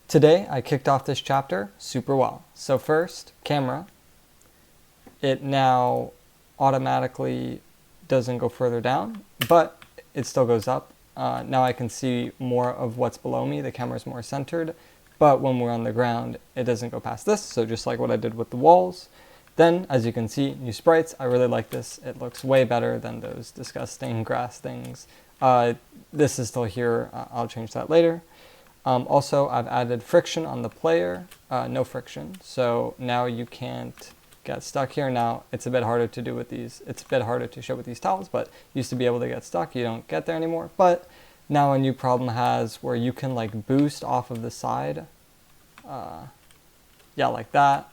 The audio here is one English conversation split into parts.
Today, I kicked off this chapter super well. So first, camera. It now automatically doesn't go further down, but it still goes up. Now I can see more of what's below me. The camera's more centered, but when we're on the ground, it doesn't go past this. So just like what I did with the walls. Then, as you can see, new sprites. I really like this. It looks way better than those disgusting grass things. This is still here. I'll change that later. Also, I've added friction on the player, no friction. So now you can't get stuck here. Now, it's a bit harder to do with these. It's a bit harder to show with these tiles, but you used to be able to get stuck. You don't get there anymore. But now a new problem has where you can like boost off of the side. Yeah, like that.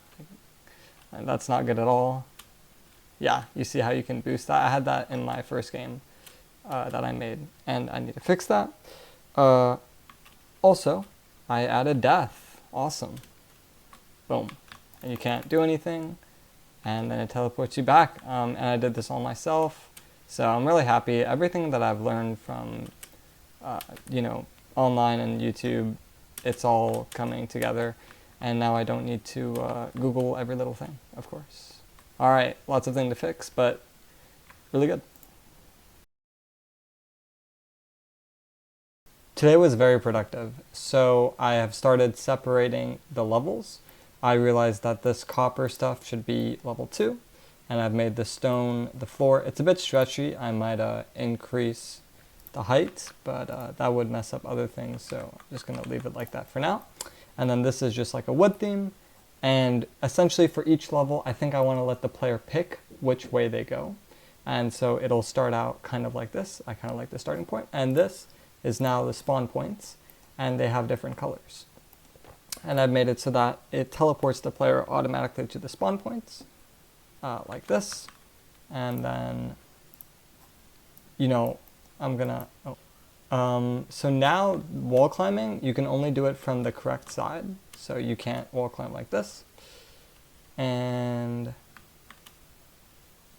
And that's not good at all. Yeah, you see how you can boost that. I had that in my first game that I made, and I need to fix that. Also, I added death. Awesome. Boom. And you can't do anything, and then it teleports you back. And I did this all myself, so I'm really happy. Everything that I've learned from, online and YouTube, it's all coming together. And now I don't need to Google every little thing, of course. All right, lots of things to fix, but really good. Today was very productive. So I have started separating the levels. I realized that this copper stuff should be level 2, and I've made the stone, the floor, it's a bit stretchy. I might increase the height, but that would mess up other things, so I'm just gonna leave it like that for now. And then this is just like a wood theme. And essentially for each level, I think I want to let the player pick which way they go. And so it'll start out kind of like this. I kind of like the starting point. And this is now the spawn points, and they have different colors. And I've made it so that it teleports the player automatically to the spawn points, like this. And then, I'm gonna, so now wall climbing, you can only do it from the correct side. So you can't wall climb like this. And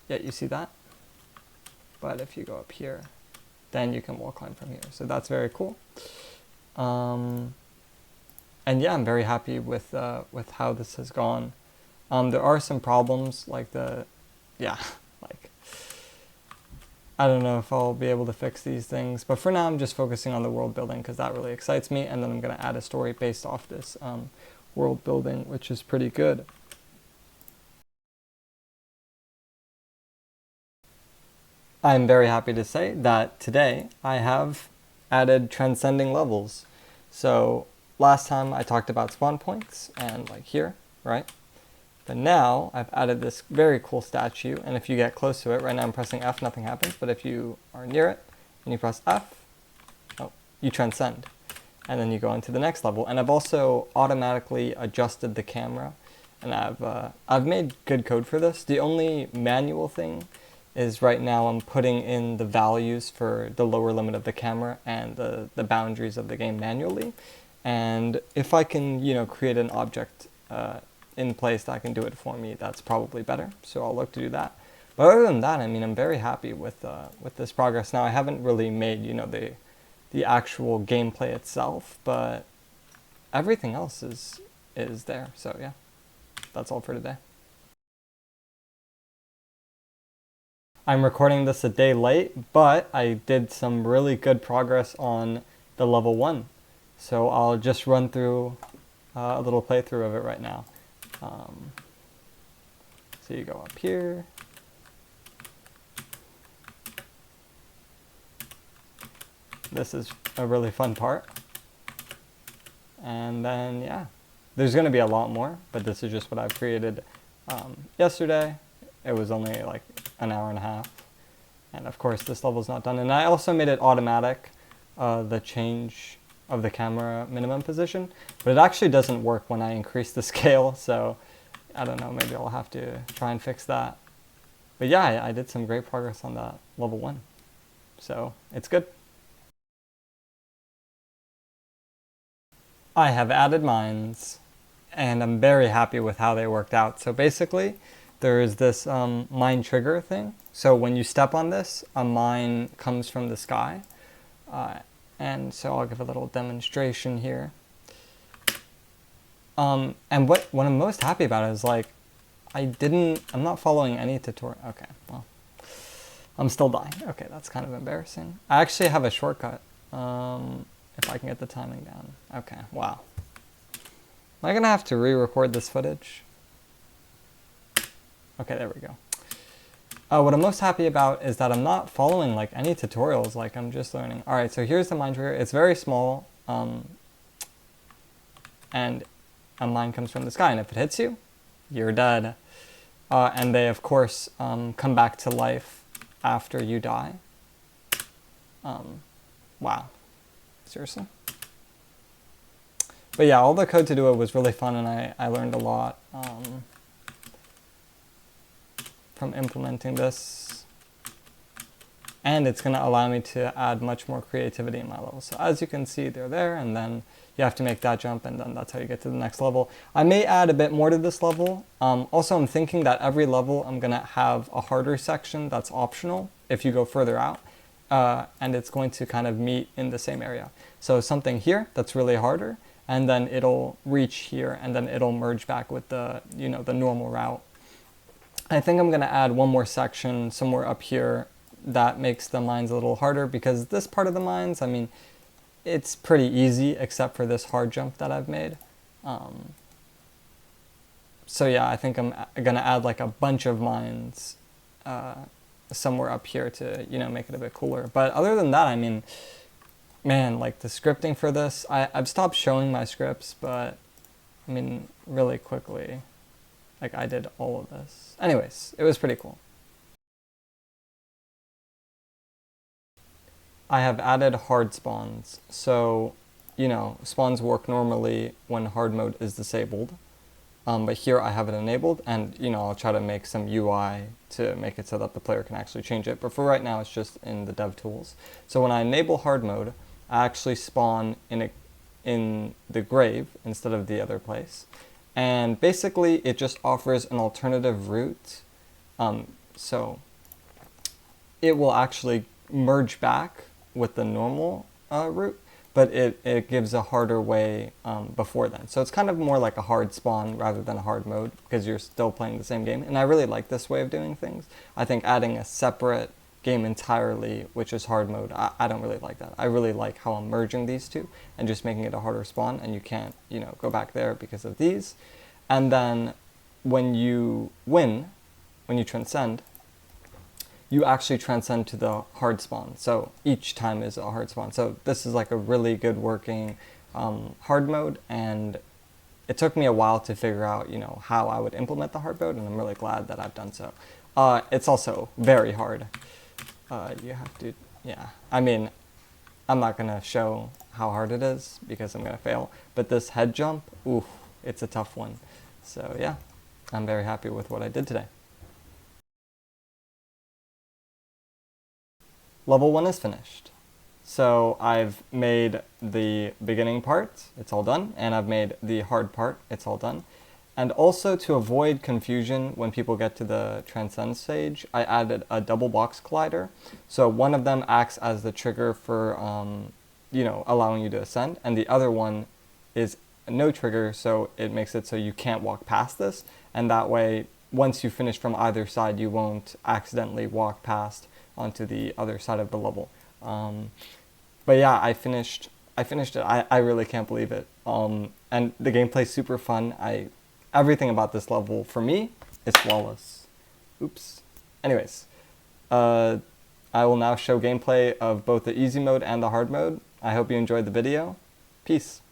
yeah, you see that? But if you go up here, then you can wall climb from here. So that's very cool. And yeah, I'm very happy with how this has gone. There are some problems like I don't know if I'll be able to fix these things, but for now I'm just focusing on the world building because that really excites me, and then I'm going to add a story based off this world building, which is pretty good. I'm very happy to say that today I have added transcending levels. So last time I talked about spawn points and like here, right? But now I've added this very cool statue, and if you get close to it, right now I'm pressing F, nothing happens, but if you are near it and you press F, you transcend. And then you go into the next level. And I've also automatically adjusted the camera, and I've made good code for this. The only manual thing is right now I'm putting in the values for the lower limit of the camera and the boundaries of the game manually. And if I can, create an object in place that can do it for me, that's probably better. So I'll look to do that. But other than that, I mean, I'm very happy with this progress. Now I haven't really made, the actual gameplay itself, but everything else is there. So yeah, that's all for today. I'm recording this a day late, but I did some really good progress on the level 1. So I'll just run through a little playthrough of it right now. So you go up here. This is a really fun part. And then, yeah, there's going to be a lot more, but this is just what I've created yesterday. It was only like an hour and a half. And of course, this level's not done. And I also made it automatic, the change of the camera minimum position, but it actually doesn't work when I increase the scale. So I don't know, maybe I'll have to try and fix that. But yeah, I did some great progress on that level 1. So it's good. I have added mines, and I'm very happy with how they worked out. So basically, there is this mine trigger thing. So when you step on this, a mine comes from the sky. And so I'll give a little demonstration here. And what I'm most happy about is like, I'm not following any tutorial. Okay, well, I'm still dying. Okay, that's kind of embarrassing. I actually have a shortcut. If I can get the timing down. Okay, wow. Am I gonna have to re-record this footage? Okay, there we go. What I'm most happy about is that I'm not following like any tutorials, like I'm just learning. All right, so here's the mine trigger. It's very small, and a mine comes from the sky, and if it hits you, you're dead. And they, of course, come back to life after you die. Wow. Seriously? But yeah, all the code to do it was really fun, and I learned a lot from implementing this. And it's going to allow me to add much more creativity in my level. So as you can see, they're there, and then you have to make that jump, and then that's how you get to the next level. I may add a bit more to this level. Also, I'm thinking that every level I'm going to have a harder section that's optional if you go further out. And it's going to kind of meet in the same area. So something here that's really harder, and then it'll reach here, and then it'll merge back with the, the normal route. I think I'm going to add one more section somewhere up here that makes the mines a little harder, because this part of the mines, I mean, it's pretty easy except for this hard jump that I've made. So yeah, I think I'm going to add like a bunch of mines somewhere up here to, make it a bit cooler. But other than that, I mean, man, like the scripting for this, I've stopped showing my scripts, but I mean, really quickly, like I did all of this. Anyways, it was pretty cool. I have added hard spawns. So, spawns work normally when hard mode is disabled. But here I have it enabled, and I'll try to make some UI to make it so that the player can actually change it. But for right now, it's just in the dev tools. So when I enable hard mode, I actually spawn in the grave instead of the other place. And basically, it just offers an alternative route. So it will actually merge back with the normal route, but it gives a harder way before then. So it's kind of more like a hard spawn rather than a hard mode, because you're still playing the same game. And I really like this way of doing things. I think adding a separate game entirely, which is hard mode, I don't really like that. I really like how I'm merging these two and just making it a harder spawn, and you can't, go back there because of these. And then when you win, when you transcend, you actually transcend to the hard spawn. So each time is a hard spawn. So this is like a really good working hard mode, and it took me a while to figure out, how I would implement the hard mode, and I'm really glad that I've done so. It's also very hard. You have to, yeah. I mean, I'm not gonna show how hard it is because I'm gonna fail, but this head jump, oof, it's a tough one. So yeah, I'm very happy with what I did today. Level 1 is finished. So I've made the beginning part, it's all done, and I've made the hard part, it's all done. And also, to avoid confusion when people get to the Transcend stage, I added a double box collider. So one of them acts as the trigger for, allowing you to ascend, and the other one is no trigger, so it makes it so you can't walk past this, and that way, once you finish from either side, you won't accidentally walk past onto the other side of the level. But yeah, I finished it. I really can't believe it. And the gameplay's super fun. Everything about this level, for me, is flawless. Oops. Anyways, I will now show gameplay of both the easy mode and the hard mode. I hope you enjoyed the video. Peace.